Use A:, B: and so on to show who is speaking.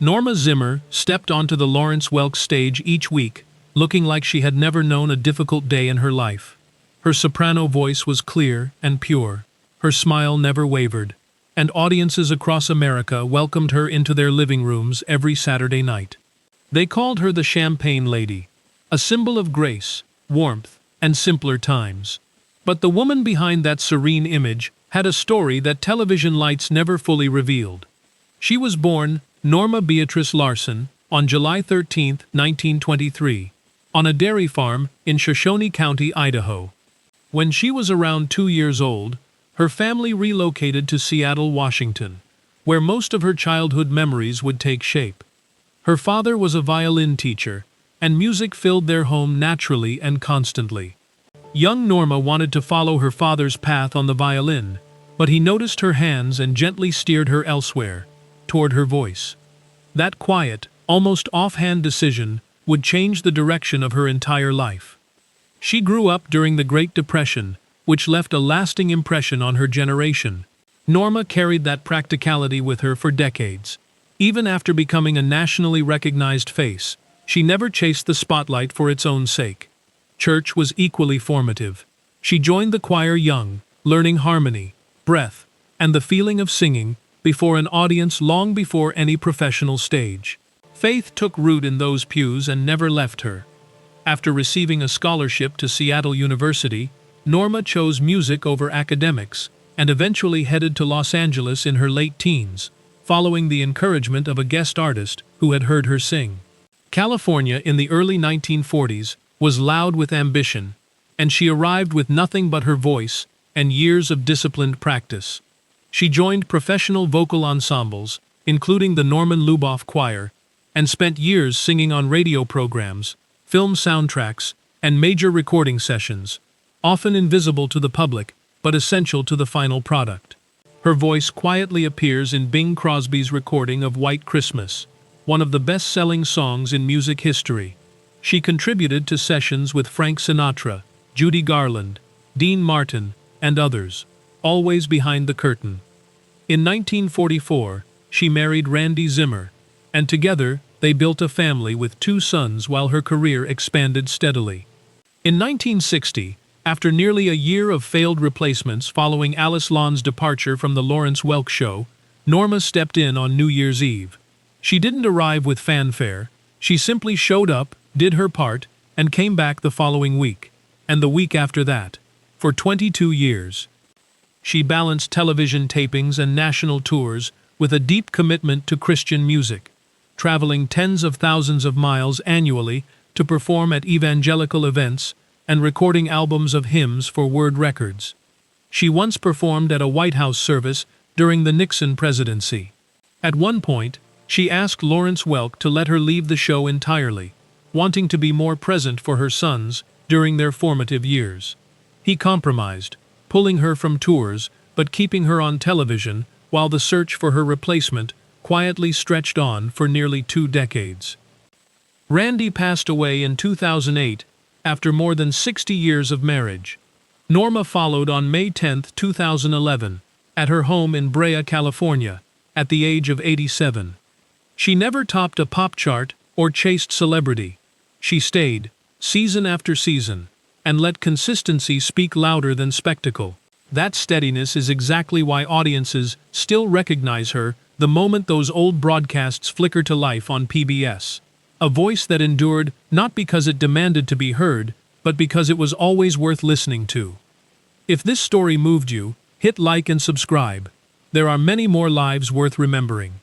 A: Norma Zimmer stepped onto the Lawrence Welk stage each week, looking like she had never known a difficult day in her life. Her soprano voice was clear and pure. Her smile never wavered, and audiences across America welcomed her into their living rooms every Saturday night. They called her the Champagne Lady, a symbol of grace, warmth, and simpler times. But the woman behind that serene image had a story that television lights never fully revealed. She was born Norma Beatrice Larson on July 13, 1923, on a dairy farm in Shoshone County, Idaho. When she was around 2 years old, her family relocated to Seattle, Washington, where most of her childhood memories would take shape. Her father was a violin teacher, and music filled their home naturally and constantly. Young Norma wanted to follow her father's path on the violin, but he noticed her hands and gently steered her elsewhere, toward her voice. That quiet, almost offhand decision would change the direction of her entire life. She grew up during the Great Depression, which left a lasting impression on her generation. Norma carried that practicality with her for decades. Even after becoming a nationally recognized face, she never chased the spotlight for its own sake. Church was equally formative. She joined the choir young, learning harmony, breath, and the feeling of singing before an audience long before any professional stage. Faith took root in those pews and never left her. After receiving a scholarship to Seattle University, Norma chose music over academics and eventually headed to Los Angeles in her late teens, following the encouragement of a guest artist who had heard her sing. California in the early 1940s was loud with ambition, and she arrived with nothing but her voice and years of disciplined practice. She joined professional vocal ensembles, including the Norman Luboff Choir, and spent years singing on radio programs, film soundtracks, and major recording sessions, often invisible to the public but essential to the final product. Her voice quietly appears in Bing Crosby's recording of White Christmas, one of the best-selling songs in music history. She contributed to sessions with Frank Sinatra, Judy Garland, Dean Martin, and others, always behind the curtain. In 1944, she married Randy Zimmer, and together they built a family with 2 sons while her career expanded steadily. In 1960, after nearly a year of failed replacements following Alice Lawn's departure from the Lawrence Welk Show, Norma stepped in on New Year's Eve. She didn't arrive with fanfare. She simply showed up, did her part, and came back the following week, and the week after that, for 22 years. She balanced television tapings and national tours with a deep commitment to Christian music, traveling tens of thousands of miles annually to perform at evangelical events and recording albums of hymns for Word Records. She once performed at a White House service during the Nixon presidency. At one point, she asked Lawrence Welk to let her leave the show entirely, wanting to be more present for her sons during their formative years. He compromised, pulling her from tours but keeping her on television while the search for her replacement quietly stretched on for nearly 2 decades. Randy passed away in 2008 after more than 60 years of marriage. Norma followed on May 10, 2011, at her home in Brea, California, at the age of 87. She never topped a pop chart or chased celebrity. She stayed, season after season, and let consistency speak louder than spectacle. That steadiness is exactly why audiences still recognize her the moment those old broadcasts flicker to life on PBS. A voice that endured not because it demanded to be heard, but because it was always worth listening to. If this story moved you, hit like and subscribe. There are many more lives worth remembering.